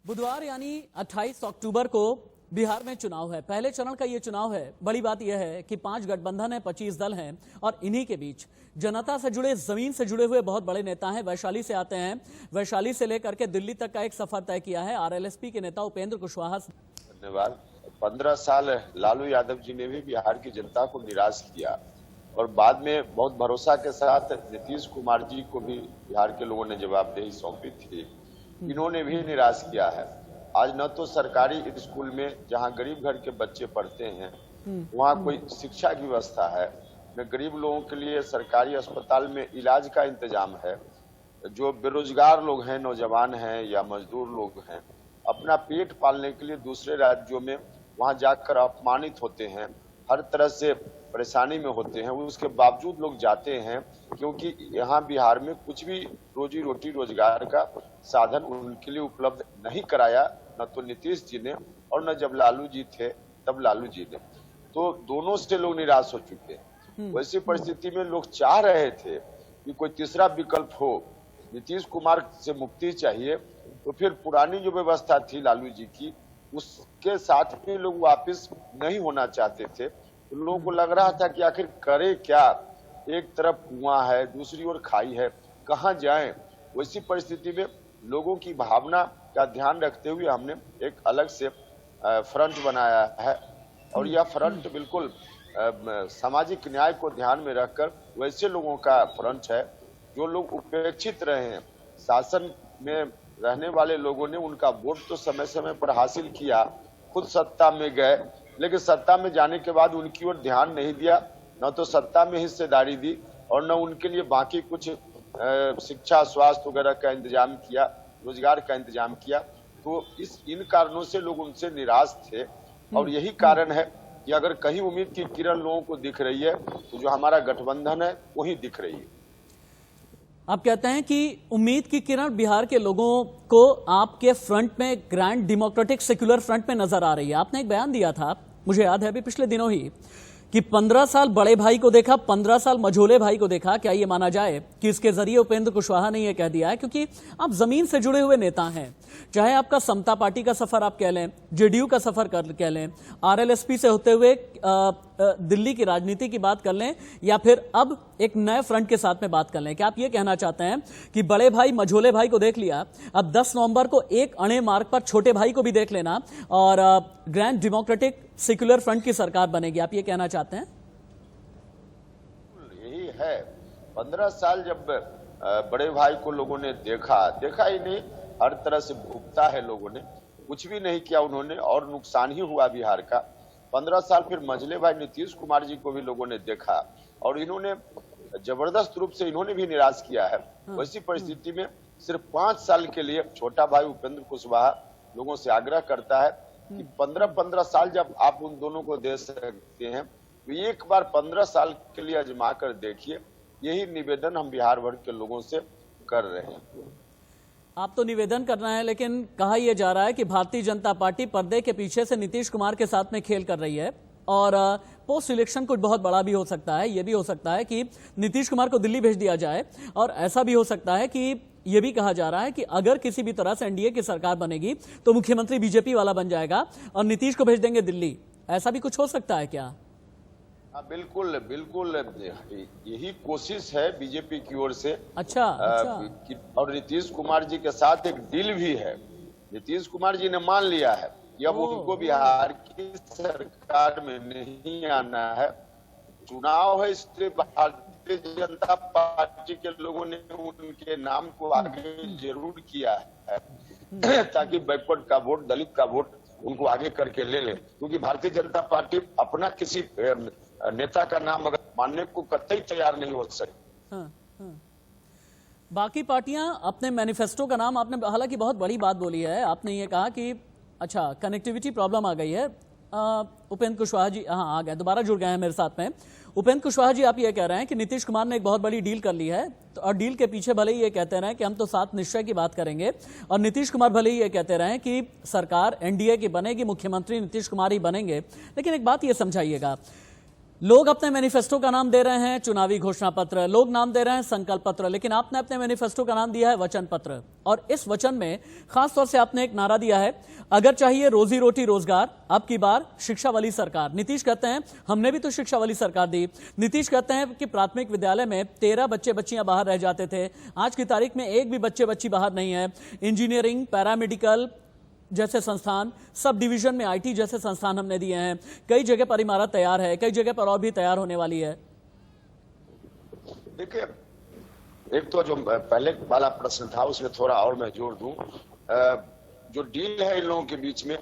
बुधवार यानी 28 अक्टूबर को बिहार में चुनाव है। पहले चरण का ये चुनाव है। बड़ी बात यह है कि 5 गठबंधन है, 25 दल हैं और इन्हीं के बीच जनता से जुड़े, जमीन से जुड़े हुए बहुत बड़े नेता हैं। वैशाली से आते हैं। वैशाली से लेकर के दिल्ली तक का एक सफर तय किया है आरएलएसपी के नेता उपेंद्र कुशवाहा। धन्यवाद। 15 साल लालू यादव जी ने भी बिहार की जनता को निराश किया और बाद में बहुत भरोसा के साथ नीतीश कुमार जी को भी बिहार के लोगों ने जवाबदेही सौंपी थी। इन्होंने भी निराश किया है। आज न तो सरकारी स्कूल में जहां गरीब घर के बच्चे पढ़ते हैं वहां कोई शिक्षा की व्यवस्था है, न गरीब लोगों के लिए सरकारी अस्पताल में इलाज का इंतजाम है। जो बेरोजगार लोग हैं, नौजवान हैं या मजदूर लोग हैं, अपना पेट पालने के लिए दूसरे राज्यों में वहां जाकर अपमानित होते हैं, हर तरह से परेशानी में होते हैं। उसके बावजूद लोग जाते हैं क्योंकि यहाँ बिहार में कुछ भी रोजी रोटी रोजगार का साधन उनके लिए उपलब्ध नहीं कराया, न तो नीतीश जी ने और न जब लालू जी थे तब लालू जी ने। तो दोनों से लोग निराश हो चुके हैं। वैसी परिस्थिति में लोग चाह रहे थे कि कोई तीसरा विकल्प हो। नीतीश कुमार से मुक्ति चाहिए तो फिर पुरानी जो व्यवस्था थी लालू जी की, उसके साथ भी लोग वापस नहीं होना चाहते थे। तो लोगों को लग रहा था कि आखिर करे क्या, एक तरफ कुआं है, दूसरी ओर खाई है, कहाँ जाएं। वैसी परिस्थिति में लोगों की भावना का ध्यान रखते हुए हमने एक अलग से फ्रंट बनाया है और यह फ्रंट बिल्कुल सामाजिक न्याय को ध्यान में रखकर वैसे लोगों का फ्रंट है जो लोग उपेक्षित रहे हैं। शासन में रहने वाले लोगों ने उनका वोट तो समय समय पर हासिल किया, खुद सत्ता में गए, लेकिन सत्ता में जाने के बाद उनकी ओर ध्यान नहीं दिया, न तो सत्ता में हिस्सेदारी दी और न उनके लिए बाकी कुछ शिक्षा, स्वास्थ्य वगैरह का इंतजाम किया, रोजगार का इंतजाम किया। तो इन कारणों से लोग उनसे निराश थे और यही कारण है कि अगर कहीं उम्मीद की किरण लोगों को दिख रही है तो जो हमारा गठबंधन है वही दिख रही है। आप कहते हैं कि उम्मीद की किरण बिहार के लोगों को आपके फ्रंट में, ग्रैंड डेमोक्रेटिक सेक्युलर फ्रंट में नजर आ रही है। आपने एक बयान दिया था, मुझे याद है अभी पिछले दिनों ही, कि 15 साल बड़े भाई को देखा, 15 साल मझोले भाई को देखा। क्या ये माना जाए कि इसके जरिए उपेंद्र कुशवाहा ने यह कह दिया है, क्योंकि आप जमीन से जुड़े हुए नेता हैं, चाहे आपका समता पार्टी का सफर आप कह लें, जेडीयू का सफर कह लें, आरएलएसपी से होते हुए दिल्ली की राजनीति की बात कर लें, या फिर अब एक नए फ्रंट के साथ में बात कर लें। क्या आप ये कहना चाहते हैं कि बड़े भाई मझोले भाई को देख लिया, अब 10 नवंबर को एक अणे मार्ग पर छोटे भाई को भी देख लेना और ग्रैंड डेमोक्रेटिक सेक्युलर फ्रंट की सरकार बनेगी? आप ये कहना चाहते हैं? यही है। 15 साल जब बड़े भाई को लोगों ने देखा ही नहीं, हर तरह से भुगता है लोगों ने, कुछ भी नहीं किया उन्होंने और नुकसान ही हुआ बिहार का। 15 साल फिर मझले भाई नीतीश कुमार जी को भी लोगों ने देखा और इन्होंने जबरदस्त रूप से इन्होंने भी निराश किया है। वैसी परिस्थिति में सिर्फ 5 साल के लिए छोटा भाई उपेंद्र कुशवाहा लोगों से आग्रह करता है कि 15 साल जब आप उन दोनों को दे सकते हैं तो एक बार 15 साल के लिए आजमा कर देखिए। यही निवेदन हम बिहार भर के लोगों से कर रहे हैं। आप तो निवेदन करना है, लेकिन कहा यह जा रहा है कि भारतीय जनता पार्टी पर्दे के पीछे से नीतीश कुमार के साथ में खेल कर रही है और पोस्ट इलेक्शन कुछ बहुत बड़ा भी हो सकता है। यह भी हो सकता है कि नीतीश कुमार को दिल्ली भेज दिया जाए और ऐसा भी हो सकता है कि यह भी कहा जा रहा है कि अगर किसी भी तरह से एनडीए की सरकार बनेगी तो मुख्यमंत्री बीजेपी वाला बन जाएगा और नीतीश को भेज देंगे दिल्ली। ऐसा भी कुछ हो सकता है क्या? बिल्कुल बिल्कुल, यही कोशिश है बीजेपी की ओर से। अच्छा। और नीतीश कुमार जी के साथ एक डील भी है। नीतीश कुमार जी ने मान लिया है कि अब उनको बिहार की सरकार में नहीं आना है। चुनाव है, इसलिए भारतीय जनता पार्टी के लोगों ने उनके नाम को आगे जरूर किया है ताकि बैकवर्ड का वोट, दलित का वोट उनको आगे करके ले ले, क्योंकि भारतीय जनता पार्टी अपना किसी नेता का नाम अगर मानने को कतई तैयार नहीं हो सकती। बाकी पार्टियां अपने मैनिफेस्टो का नाम, आपने हालांकि बहुत बड़ी बात बोली है, आपने ये कहा कि अच्छा कनेक्टिविटी प्रॉब्लम आ गई है। उपेंद्र कुशवाहा जी हाँ आ गए, दोबारा जुड़ गए हैं मेरे साथ में। उपेंद्र कुशवाहा जी, आप ये कह रहे हैं कि नीतीश कुमार ने एक बहुत बड़ी डील कर ली है तो, और डील के पीछे भले ही ये कहते रहे कि हम तो 7 निश्चय की बात करेंगे और नीतीश कुमार भले ही ये कहते रहे कि सरकार एनडीए की बनेगी, मुख्यमंत्री नीतीश कुमार ही बनेंगे, लेकिन एक बात ये समझाइएगा, लोग अपने मैनिफेस्टो का नाम दे रहे हैं चुनावी घोषणा पत्र, लोग नाम दे रहे हैं संकल्प पत्र, लेकिन आपने अपने मैनिफेस्टो का नाम दिया है वचन पत्र। और इस वचन में खास तौर से आपने एक नारा दिया है, अगर चाहिए रोजी रोटी रोजगार, अब की बार शिक्षा वाली सरकार। नीतीश कहते हैं हमने भी तो शिक्षा वाली सरकार दी। नीतीश कहते हैं कि प्राथमिक विद्यालय में 13 बच्चे बच्चियां बाहर रह जाते थे, आज की तारीख में एक भी बच्चे बच्ची बाहर नहीं है। इंजीनियरिंग, पैरामेडिकल जैसे संस्थान, सब डिवीजन में आईटी जैसे संस्थान हमने दिए हैं। कई जगह पर इमारत तैयार है, कई जगह पर और भी तैयार होने वाली है। देखिए, एक तो जो पहले वाला प्रश्न था उसमें थोड़ा और मैं जोड़ दूं। जो डील है इन लोगों के बीच में,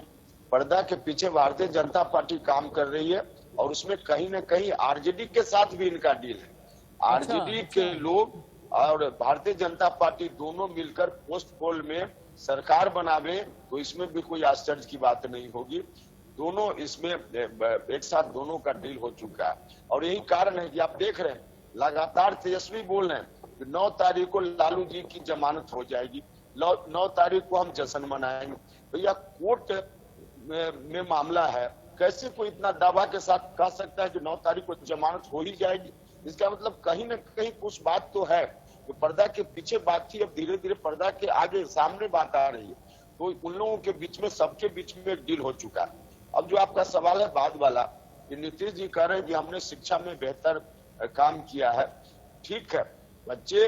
पर्दा के पीछे भारतीय जनता पार्टी काम कर रही है और उसमें कहीं ना कहीं आरजेडी के साथ भी इनका डील है। आरजेडी के लोग और भारतीय जनता पार्टी दोनों मिलकर पोस्ट पोल में सरकार बनावे तो इसमें भी कोई आश्चर्य की बात नहीं होगी। दोनों इसमें एक साथ दोनों का डील हो चुका है और यही कारण है कि आप देख रहे हैं लगातार तेजस्वी बोल रहे हैं कि 9 तारीख को लालू जी की जमानत हो जाएगी, 9 तारीख को हम जश्न मनाएंगे। भैया कोर्ट में मामला है, कैसे कोई इतना दावा के साथ कह सकता है कि 9 तारीख को जमानत हो ही जाएगी? इसका मतलब कहीं ना कहीं कुछ बात तो है। तो पर्दा के पीछे बात थी, अब धीरे धीरे पर्दा के आगे सामने बात आ रही है। तो उन लोगों के बीच में, सबके बीच में एक डील हो चुका है। अब जो आपका सवाल है बाद वाला कि नीतीश जी कह रहे हैं कि हमने शिक्षा में बेहतर काम किया है, ठीक है। बच्चे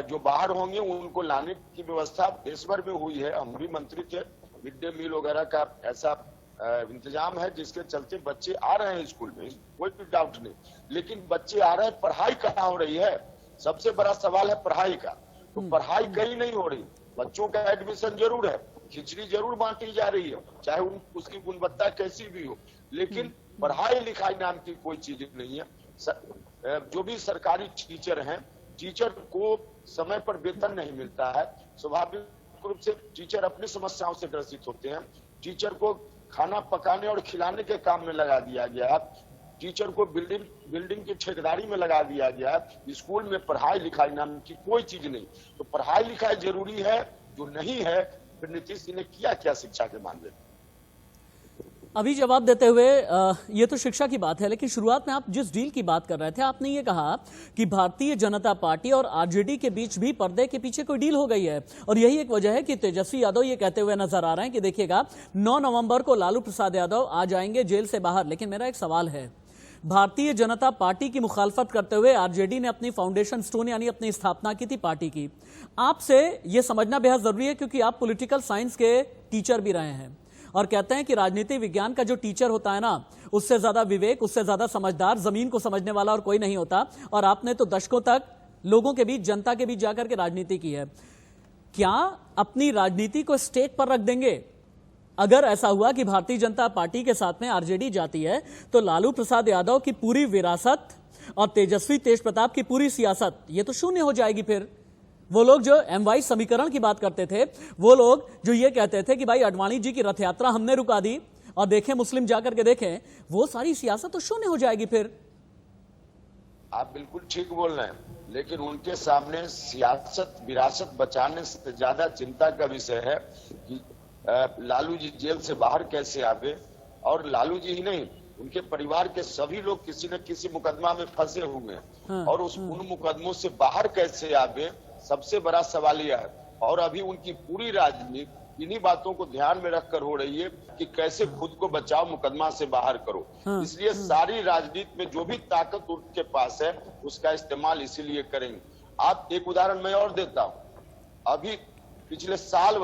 जो बाहर होंगे उनको लाने की व्यवस्था देश भर में हुई है। हम भी मंत्री थे, मिड डे मील वगैरह का ऐसा इंतजाम है जिसके चलते बच्चे आ रहे हैं स्कूल में, कोई भी डाउट नहीं। लेकिन बच्चे आ रहे हैं, पढ़ाई कहाँ हो रही है? सबसे बड़ा सवाल है पढ़ाई का। तो पढ़ाई कहीं नहीं हो रही। बच्चों का एडमिशन जरूर है, खिचड़ी जरूर बांटी जा रही है, चाहे उसकी गुणवत्ता कैसी भी हो, लेकिन पढ़ाई लिखाई नाम की कोई चीज नहीं है। जो भी सरकारी टीचर हैं, टीचर को समय पर वेतन नहीं मिलता है। स्वाभाविक रूप से टीचर अपनी समस्याओं से ग्रसित होते हैं। टीचर को खाना पकाने और खिलाने के काम में लगा दिया गया है। टीचर को बिल्डिंग की ठेकेदारी में लगा दिया गया है। स्कूल में पढ़ाई लिखाई नाम की कोई चीज नहीं। तो पढ़ाई लिखाई जरूरी है, जो नहीं है फिर नीतीश जी ने किया क्या शिक्षा के मामले में? अभी जवाब देते हुए ये तो शिक्षा की बात है, लेकिन शुरुआत में आप जिस डील की बात कर रहे थे, आपने ये कहा कि भारतीय जनता पार्टी और आरजेडी के बीच भी पर्दे के पीछे कोई डील हो गई है। और यही एक वजह है कि तेजस्वी यादव ये कहते हुए नजर आ रहे हैं कि देखिएगा 9 नवंबर को लालू प्रसाद यादव आ जाएंगे जेल से बाहर। लेकिन मेरा एक सवाल है, भारतीय जनता पार्टी की मुखालफत करते हुए आरजेडी ने अपनी फाउंडेशन स्टोन यानी अपनी स्थापना की थी पार्टी की। आपसे यह समझना बेहद जरूरी है क्योंकि आप पॉलिटिकल साइंस के टीचर भी रहे हैं और कहते हैं कि राजनीति विज्ञान का जो टीचर होता है ना, उससे ज्यादा विवेक, उससे ज्यादा समझदार, जमीन को समझने वाला और कोई नहीं होता। और आपने तो दशकों तक लोगों के बीच, जनता के बीच जाकर के राजनीति की है। क्या अपनी राजनीति को स्टेक पर रख देंगे? अगर ऐसा हुआ कि भारतीय जनता पार्टी के साथ में आरजेडी जाती है तो लालू प्रसाद यादव की पूरी विरासत और तेजस्वी तेज प्रताप की पूरी सियासत ये तो शून्य हो जाएगी। फिर वो लोग जो एमवाई समीकरण की बात करते थे, वो लोग जो ये कहते थे कि भाई अडवाणी जी की रथ यात्रा हमने रुका दी और देखें मुस्लिम जाकर के देखें, वो सारी सियासत तो शून्य हो जाएगी। फिर आप बिल्कुल ठीक बोल रहे हैं, लेकिन उनके सामने सियासत विरासत बचाने से ज्यादा चिंता का विषय है कि लालू जी जेल से बाहर कैसे आवे। और लालू जी ही नहीं, उनके परिवार के सभी लोग किसी न किसी मुकदमा में फंसे हुए हैं और उन मुकदमों से बाहर कैसे आवे, सबसे बड़ा सवाल यह है। और अभी उनकी पूरी राजनीति इन्हीं बातों को ध्यान में रखकर हो रही है कि कैसे खुद को बचाओ, मुकदमा से बाहर करो। इसलिए सारी राजनीति में जो भी ताकत उनके पास है उसका इस्तेमाल इसीलिए करेंगे। आप एक उदाहरण मैं और देता हूँ। अभी पिछले साल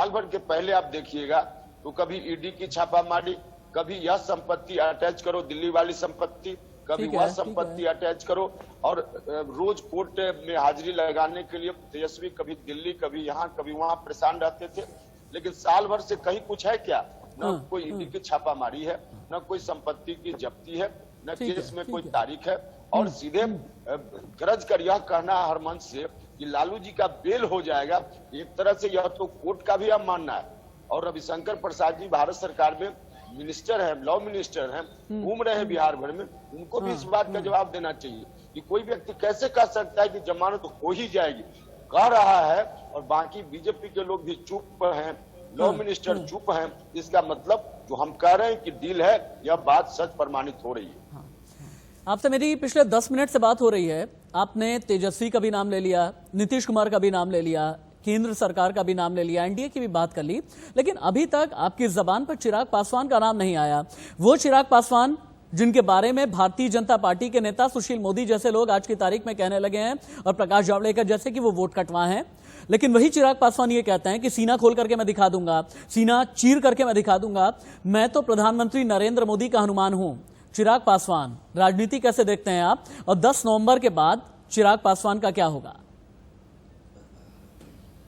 भर के पहले आप देखिएगा तो कभी ईडी की छापामारी, कभी यह संपत्ति अटैच करो, दिल्ली वाली संपत्ति, कभी वह संपत्ति अटैच करो। और रोज कोर्ट में हाजिरी लगाने के लिए तेजस्वी कभी दिल्ली, कभी यहाँ, कभी वहां परेशान रहते थे। लेकिन साल भर से कहीं कुछ है क्या? न कोई ईडी की छापामारी है, न कोई संपत्ति की जब्ती है, न केस में कोई तारीख है। और सीधे गरज कर यह कहना हर मंच से कि लालू जी का बेल हो जाएगा, एक तरह से यह तो कोर्ट का भी अब मानना है। और रविशंकर प्रसाद जी भारत सरकार में मिनिस्टर है, लॉ मिनिस्टर हैं, घूम रहे हैं बिहार भर में, उनको भी इस बात का जवाब देना चाहिए कि कोई व्यक्ति कैसे कह सकता है कि जमानत हो ही जाएगी। कह रहा है और बाकी बीजेपी के लोग भी चुप हैं, लॉ मिनिस्टर चुप हैं। इसका मतलब जो हम कह रहे हैं कि डील है, यह बात सच प्रमाणित हो रही है। आपसे मेरी पिछले 10 मिनट से बात हो रही है। आपने तेजस्वी का भी नाम ले लिया, नीतीश कुमार का भी नाम ले लिया, केंद्र सरकार का भी नाम ले लिया, एनडीए की भी बात कर ली, लेकिन अभी तक आपकी जबान पर चिराग पासवान का नाम नहीं आया। वो चिराग पासवान जिनके बारे में भारतीय जनता पार्टी के नेता सुशील मोदी जैसे लोग आज की तारीख में कहने लगे हैं और प्रकाश जावड़ेकर जैसे कि वो वोट कटवा हैं, लेकिन वही चिराग पासवान ये कहते हैं कि सीना खोल करके मैं दिखा दूंगा, सीना चीर करके मैं दिखा दूंगा, मैं तो प्रधानमंत्री नरेंद्र मोदी का हनुमान हूं। चिराग पासवान, राजनीति कैसे देखते हैं आप, और 10 नवंबर के बाद चिराग पासवान का क्या होगा?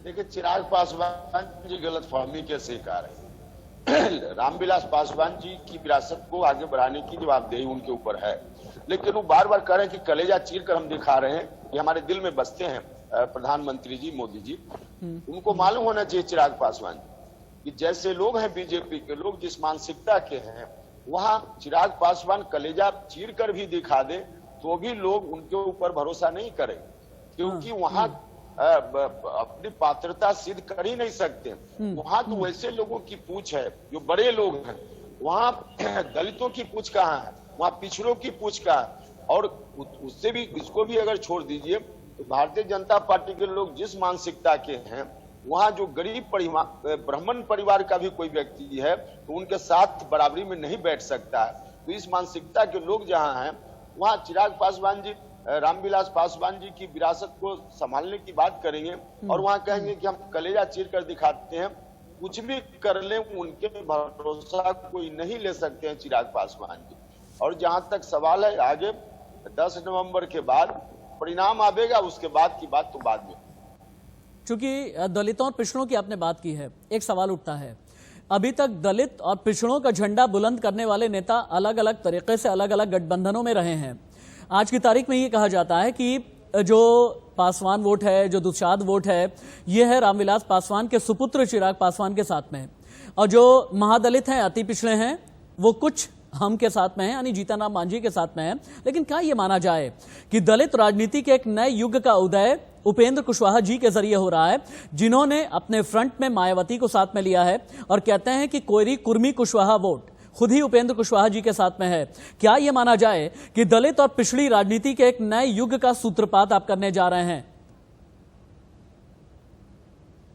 देखिए, चिराग पासवान जी गलतफहमी के शिकार है। रामविलास पासवान जी की विरासत को आगे बढ़ाने की जवाबदेही उनके ऊपर है, लेकिन वो बार बार कह रहे हैं कि कलेजा चीर कर हम दिखा रहे हैं, ये हमारे दिल में बसते हैं प्रधानमंत्री जी मोदी जी। उनको मालूम होना चाहिए चिराग पासवान जी कि जैसे लोग हैं बीजेपी के लोग, जिस मानसिकता के हैं, वहां चिराग पासवान कलेजा चीर कर भी दिखा दे तो भी लोग उनके ऊपर भरोसा नहीं करें, क्योंकि वहां अपनी पात्रता सिद्ध कर ही नहीं सकते। वहां तो वैसे लोगों की पूछ है जो बड़े लोग हैं, वहां दलितों की पूछ कहाँ है, वहां पिछड़ों की पूछ कहाँ है, और उससे भी इसको भी अगर छोड़ दीजिए तो भारतीय जनता पार्टी के लोग जिस मानसिकता के हैं, वहां जो गरीब ब्राह्मण परिवार का भी कोई व्यक्ति है तो उनके साथ बराबरी में नहीं बैठ सकता है। तो इस मानसिकता के लोग जहां हैं, वहां चिराग पासवान जी रामविलास पासवान जी की विरासत को संभालने की बात करेंगे और वहां कहेंगे कि हम कलेजा चीर कर दिखाते हैं, कुछ भी कर ले उनके भरोसा कोई नहीं ले सकते हैं चिराग पासवान जी। और जहां तक सवाल है आगे 10 नवंबर के बाद परिणाम आवेगा, उसके बाद की बात तो बाद में। चूंकि दलितों और पिछड़ों की आपने बात की है, एक सवाल उठता है, अभी तक दलित और पिछड़ों का झंडा बुलंद करने वाले नेता अलग अलग तरीके से अलग अलग गठबंधनों में रहे हैं। आज की तारीख में ये कहा जाता है कि जो पासवान वोट है, जो दुशाद वोट है, ये है रामविलास पासवान के सुपुत्र चिराग पासवान के साथ में, और जो महादलित हैं, अति पिछड़े हैं, वो कुछ हम के साथ में है, यानी जीतन राम मांझी के साथ में है। लेकिन क्या ये माना जाए कि दलित राजनीति के एक नए युग का उदय उपेंद्र कुशवाहा जी के जरिए हो रहा है, जिन्होंने अपने फ्रंट में मायावती को साथ में लिया है और कहते हैं कि कोयरी कुर्मी कुशवाहा वोट खुद ही उपेंद्र कुशवाहा जी के साथ में है। क्या यह माना जाए कि दलित और पिछड़ी राजनीति के एक नए युग का सूत्रपात आप करने जा रहे हैं?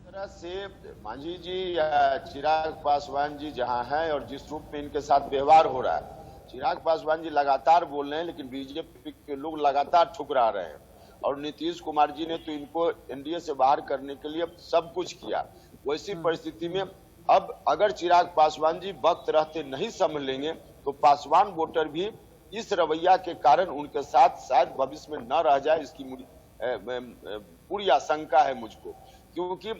तरह से मांझी जी या चिराग पासवान जी जहां हैं और जिस रूप में इनके साथ व्यवहार हो रहा है, चिराग पासवान जी लगातार बोल रहे हैं, लेकिन बीजेपी के लोग लगातार ठुकरा रहे हैं। और नीतीश कुमार जी ने तो इनको एनडीए से बाहर करने के लिए सब कुछ किया। वैसी परिस्थिति में अब अगर चिराग पासवान जी वक्त रहते नहीं संभलेंगे तो पासवान वोटर भी इस रवैया के कारण उनके साथ शायद भविष्य में न रह जाए, इसकी पूरी आशंका है मुझको। क्योंकि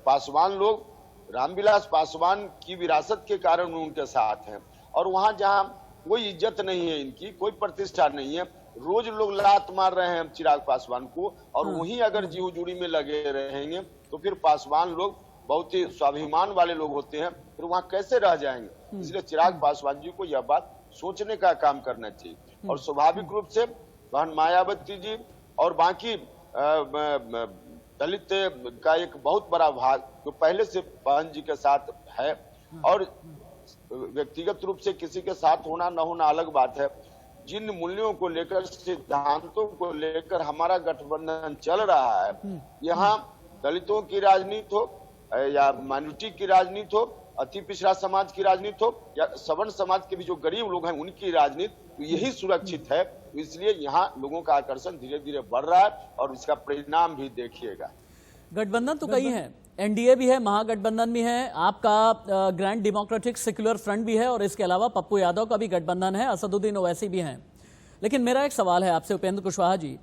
पासवान लोग रामविलास पासवान की विरासत के कारण उनके साथ हैं, और वहां जहां कोई इज्जत नहीं है, इनकी कोई प्रतिष्ठा नहीं है, रोज लोग लात मार रहे हैं चिराग पासवान को, और वहीं अगर जीव जुड़ी में लगे रहेंगे तो फिर पासवान लोग बहुत ही स्वाभिमान वाले लोग होते हैं, फिर वहां कैसे रह जाएंगे। इसलिए चिराग पासवान जी को यह बात सोचने का काम करना चाहिए। और स्वाभाविक रूप से बहन मायावती जी और बाकी दलित का एक बहुत बड़ा भाग जो पहले से बहन जी के साथ है, और व्यक्तिगत रूप से किसी के साथ होना न होना अलग बात है, जिन मूल्यों को लेकर, सिद्धांतों को लेकर हमारा गठबंधन चल रहा है, यहाँ दलितों की राजनीति हो या माइनॉरिटी की राजनीति हो, अति पिछड़ा समाज की राजनीति हो या सवर्ण समाज के भी जो गरीब लोग हैं उनकी राजनीति, तो यही सुरक्षित है। तो इसलिए यहाँ लोगों का आकर्षण धीरे धीरे बढ़ रहा है और इसका परिणाम भी देखिएगा। गठबंधन तो कई हैं, एनडीए भी है, महागठबंधन भी है, आपका ग्रैंड डेमोक्रेटिक सेक्युलर फ्रंट भी है, और इसके अलावा पप्पू यादव का भी गठबंधन है, असदुद्दीन ओवैसी भी हैं। लेकिन मेरा एक सवाल है आपसे उपेंद्र कुशवाहा जी,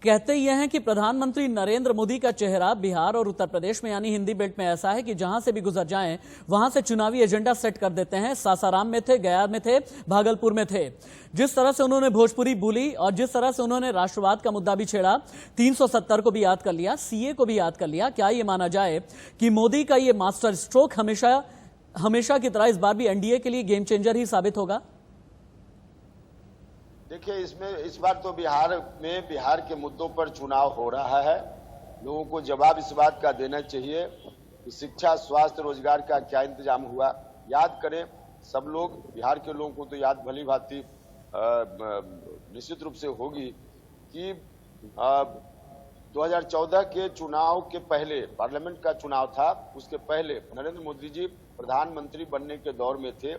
कहते यह हैं कि प्रधानमंत्री नरेंद्र मोदी का चेहरा बिहार और उत्तर प्रदेश में यानी हिंदी बेल्ट में ऐसा है कि जहां से भी गुजर जाएं वहां से चुनावी एजेंडा सेट कर देते हैं। सासाराम में थे, गया में थे, भागलपुर में थे। जिस तरह से उन्होंने भोजपुरी बोली और जिस तरह से उन्होंने राष्ट्रवाद का मुद्दा भी छेड़ा, 370 को भी याद कर लिया, सीए को भी याद कर लिया, क्या ये माना जाए कि मोदी का ये मास्टर स्ट्रोक हमेशा की तरह इस बार भी एनडीए के लिए गेम चेंजर ही साबित होगा? देखिए, इसमें इस बार तो बिहार के मुद्दों पर चुनाव हो रहा है। लोगों को जवाब इस बात का देना चाहिए कि शिक्षा, स्वास्थ्य, रोजगार का क्या इंतजाम हुआ। याद करें, सब लोग, बिहार के लोगों को तो याद भली भांति निश्चित रूप से होगी कि 2014 के चुनाव के पहले, पार्लियामेंट का चुनाव था, उसके पहले नरेंद्र मोदी जी प्रधानमंत्री बनने के दौर में थे।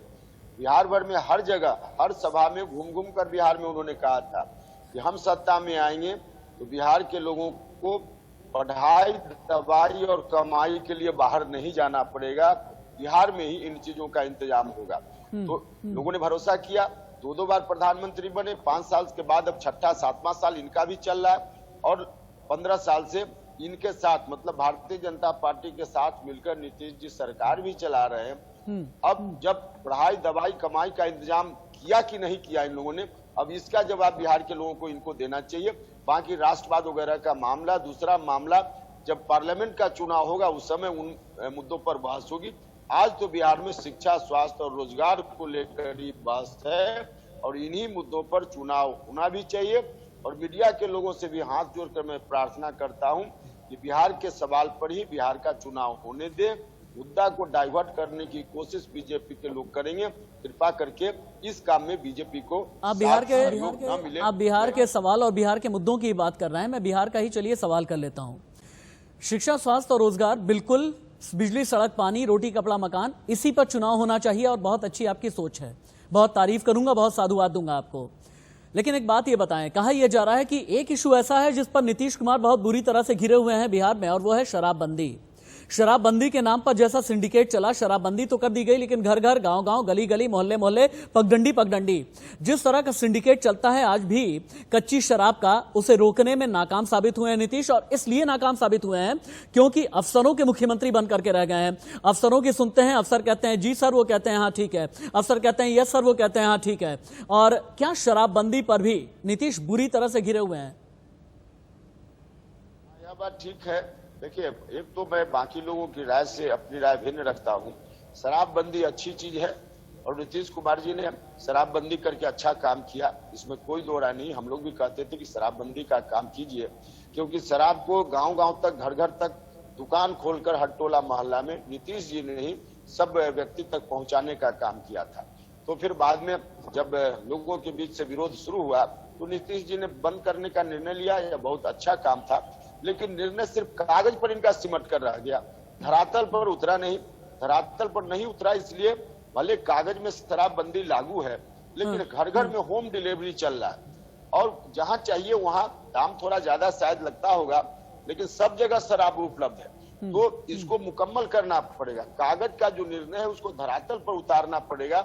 बिहार भर में हर जगह, हर सभा में घूम घूम कर बिहार में उन्होंने कहा था कि हम सत्ता में आएंगे तो बिहार के लोगों को पढ़ाई, दवाई और कमाई के लिए बाहर नहीं जाना पड़ेगा, बिहार में ही इन चीजों का इंतजाम होगा। तो लोगों ने भरोसा किया, 2 बार प्रधानमंत्री बने, 5 साल के बाद अब 6ठा 7वां साल इनका भी चल रहा है और 15 साल से इनके साथ, मतलब भारतीय जनता पार्टी के साथ मिलकर नीतीश जी सरकार भी चला रहे हैं। अब जब पढ़ाई, दवाई, कमाई का इंतजाम किया कि नहीं किया इन लोगों ने, अब इसका जवाब बिहार के लोगों को इनको देना चाहिए। बाकी राष्ट्रवाद वगैरह का मामला, दूसरा मामला, जब पार्लियामेंट का चुनाव होगा उस समय उन मुद्दों पर बहस होगी। आज तो बिहार में शिक्षा, स्वास्थ्य और रोजगार को लेकर ही बहस है और इन्हीं मुद्दों पर चुनाव होना भी चाहिए। और मीडिया के लोगों से भी हाथ जोड़कर मैं प्रार्थना करता हूं कि बिहार के सवाल पर ही बिहार का चुनाव होने दे। मुद्दा को डाइवर्ट करने की कोशिश बीजेपी के लोग करेंगे, कृपा करके इस काम में बीजेपी को आप बिहार के सवाल और बिहार के मुद्दों की बात कर रहे हैं, मैं बिहार का ही चलिए सवाल कर लेता हूं। शिक्षा, स्वास्थ्य और रोजगार, बिल्कुल बिजली, सड़क, पानी, रोटी, कपड़ा, मकान, इसी पर चुनाव होना चाहिए और बहुत अच्छी आपकी सोच है, बहुत तारीफ करूंगा, बहुत साधुवाद दूंगा आपको। लेकिन एक बात ये बताएं, कहा यह जा रहा है कि एक इशू ऐसा है जिस पर नीतीश कुमार बहुत बुरी तरह से घिरे हुए हैं बिहार में, और वो है शराबबंदी। शराबबंदी के नाम पर जैसा सिंडिकेट चला, शराबबंदी तो कर दी गई, लेकिन घर घर, गांव गांव, गली गली, मोहल्ले मोहल्ले, पगडंडी पगडंडी, जिस तरह का सिंडिकेट चलता है आज भी कच्ची शराब का, उसे रोकने में नाकाम साबित हुए हैं नीतीश। और इसलिए नाकाम साबित हुए हैं क्योंकि अफसरों के मुख्यमंत्री बन करके रह गए हैं। अफसरों की सुनते हैं, अफसर कहते हैं जी सर, वो कहते हैं हाँ ठीक है, अफसर कहते हैं यस सर, वो कहते हैं हाँ ठीक है। और क्या शराबबंदी पर भी नीतीश बुरी तरह से घिरे हुए हैं? यह बात ठीक है। देखिए, एक तो मैं बाकी लोगों की राय से अपनी राय भिन्न रखता हूँ। शराबबंदी अच्छी चीज है और नीतीश कुमार जी ने शराबबंदी करके अच्छा काम किया, इसमें कोई दो राय नहीं। हम लोग भी कहते थे कि शराबबंदी का काम कीजिए, क्योंकि शराब को गांव गांव तक, घर घर तक दुकान खोलकर हर टोला मोहल्ला में नीतीश जी ने ही सब व्यक्ति तक पहुंचाने का काम किया था। तो फिर बाद में जब लोगों के बीच से विरोध शुरू हुआ तो नीतीश जी ने बंद करने का निर्णय लिया। यह बहुत अच्छा काम था, लेकिन निर्णय सिर्फ कागज पर इनका सिमट कर रह गया, धरातल पर उतरा नहीं। धरातल पर नहीं उतरा इसलिए भले कागज में शराबबंदी लागू है, लेकिन घर घर में होम डिलीवरी चल रहा है और जहां चाहिए वहां दाम थोड़ा ज्यादा शायद लगता होगा, लेकिन सब जगह शराब उपलब्ध है। तो इसको मुकम्मल करना पड़ेगा। कागज का जो निर्णय है उसको धरातल पर उतारना पड़ेगा,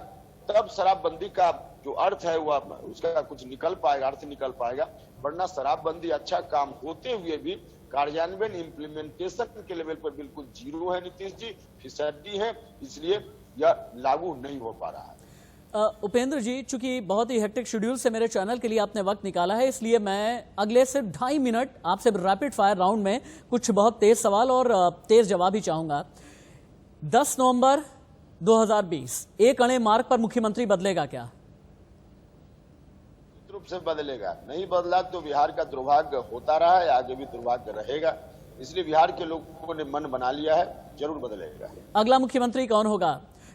तब शराबबंदी का जो अर्थ है वह उसका कुछ निकल पाएगा, अर्थ निकल पाएगा। वरना शराबबंदी अच्छा काम होते हुए भी कार्यान्वयन, इम्प्लीमेंटेशन के लेवल पर बिल्कुल जीरो है नीतीश जी, फिसड्डी है, इसलिए यह लागू नहीं हो पा रहा है। उपेंद्र जी, चूंकि बहुत ही हेक्टिक शेड्यूल से मेरे चैनल के लिए आपने वक्त निकाला है, इसलिए मैं अगले सिर्फ 2.5 मिनट आपसे रैपिड फायर राउंड में कुछ बहुत तेज सवाल और तेज जवाब ही चाहूंगा। 10 नवंबर 2020 एक अणे मार्ग पर मुख्यमंत्री बदलेगा क्या? रूप से बदलेगा। नहीं बदला तो बिहार का दुर्भाग्य होता रहा है, आगे भी दुर्भाग्य रहेगा। इसलिए बिहार के लोगों ने मन बना लिया है, जरूर बदलेगा। अगला मुख्यमंत्री कौन होगा?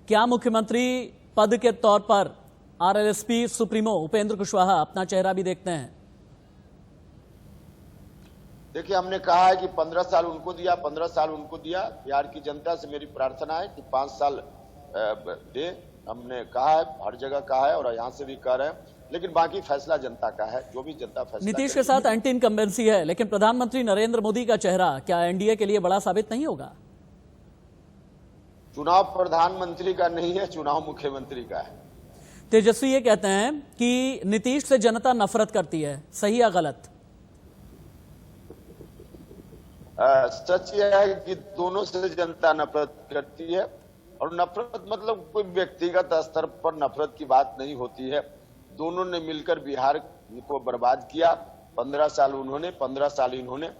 क्या मुख्यमंत्री पद के तौर पर आरएलएसपी सुप्रीमो उपेंद्र कुशवाहा अपना चेहरा भी देखते हैं? देखिए, हमने कहा है कि 15 साल उनको दिया, 15 साल उनको दिया। बिहार की जनता से मेरी प्रार्थना है कि 5 साल दे। हमने कहा है, हर जगह कहा है और यहाँ से भी कह रहे हैं, लेकिन बाकी फैसला जनता का है, जो भी जनता फैसला। नीतीश के साथ एंटी इनकम्बेंसी है, लेकिन प्रधानमंत्री नरेंद्र मोदी का चेहरा क्या एनडीए के लिए बड़ा साबित नहीं होगा? चुनाव प्रधानमंत्री का नहीं है, चुनाव मुख्यमंत्री का है। तेजस्वी ये कहते हैं कि नीतीश से जनता नफरत करती है, सही या गलत? सच यह है कि दोनों से जनता नफरत करती है, और नफरत मतलब कोई व्यक्तिगत स्तर पर नफरत की बात नहीं होती है। दोनों ने मिलकर बिहार को बर्बाद किया। 15 साल उन्होंने, 15 साल इन्होंने,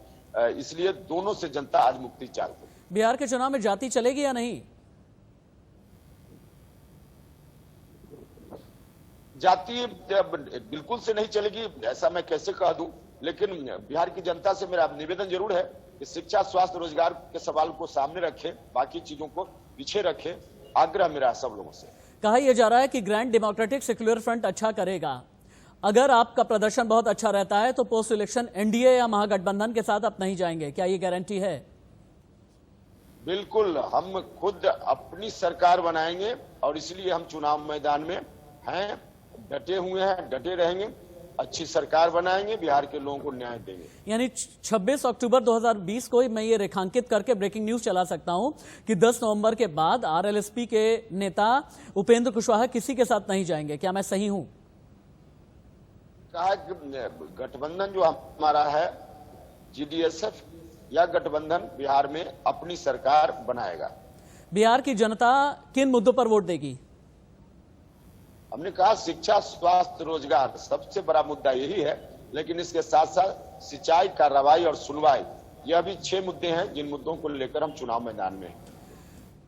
इसलिए दोनों से जनता आज मुक्ति चाहती है। बिहार के चुनाव में जाति चलेगी या नहीं? जाति बिल्कुल से नहीं चलेगी, ऐसा मैं कैसे कह दूं, लेकिन बिहार की जनता से मेरा निवेदन जरूर है कि शिक्षा, स्वास्थ्य, रोजगार के सवाल को सामने रखें, बाकी चीजों को पीछे रखें। आग्रह मेरा सब लोगों से। कहा यह जा रहा है कि ग्रैंड डेमोक्रेटिक सेक्युलर फ्रंट अच्छा करेगा। अगर आपका प्रदर्शन बहुत अच्छा रहता है तो पोस्ट इलेक्शन एनडीए या महागठबंधन के साथ आप नहीं जाएंगे, क्या ये गारंटी है? बिल्कुल, हम खुद अपनी सरकार बनाएंगे और इसलिए हम चुनाव मैदान में हैं, डटे हुए हैं, डटे रहेंगे, अच्छी सरकार बनाएंगे, बिहार के लोगों को न्याय देंगे। यानी 26 अक्टूबर 2020 को मैं ये रेखांकित करके ब्रेकिंग न्यूज चला सकता हूं कि 10 नवंबर के बाद आरएलएसपी के नेता उपेंद्र कुशवाहा किसी के साथ नहीं जाएंगे, क्या मैं सही हूं? कहा कि गठबंधन जो हमारा है, जीडीएसएफ या गठबंधन बिहार में अपनी सरकार बनाएगा। बिहार की जनता किन मुद्दों पर वोट देगी? हमने कहा शिक्षा, स्वास्थ्य, रोजगार सबसे बड़ा मुद्दा यही है, लेकिन इसके साथ साथ सिंचाई, कार्रवाई और सुनवाई, यह भी 6 मुद्दे हैं जिन मुद्दों को लेकर हम चुनाव मैदान में हैं।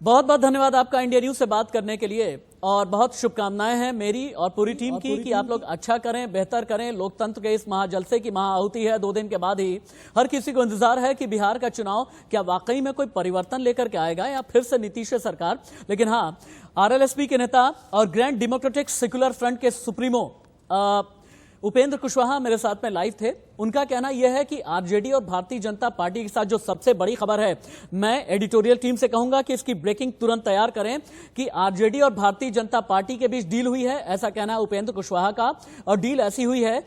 बहुत बहुत धन्यवाद आपका इंडिया न्यूज से बात करने के लिए, और बहुत शुभकामनाएं हैं मेरी और पूरी टीम की कि आप लोग अच्छा करें, बेहतर करें। लोकतंत्र के इस महाजलसे की महाआहुति है 2 दिन के बाद ही। हर किसी को इंतजार है कि बिहार का चुनाव क्या वाकई में कोई परिवर्तन लेकर के आएगा या फिर से नीतीश सरकार। लेकिन हाँ, आरएलएसपी के नेता और ग्रैंड डेमोक्रेटिक सेक्युलर फ्रंट के सुप्रीमो उपेंद्र कुशवाहा मेरे साथ में लाइव थे। उनका कहना यह है कि आरजेडी और भारतीय जनता पार्टी के साथ जो सबसे बड़ी खबर है, मैं एडिटोरियल टीम से कहूंगा कि इसकी ब्रेकिंग तुरंत तैयार करें कि आरजेडी और भारतीय जनता पार्टी के बीच डील हुई है, ऐसा कहना है उपेंद्र कुशवाहा का। और डील ऐसी हुई है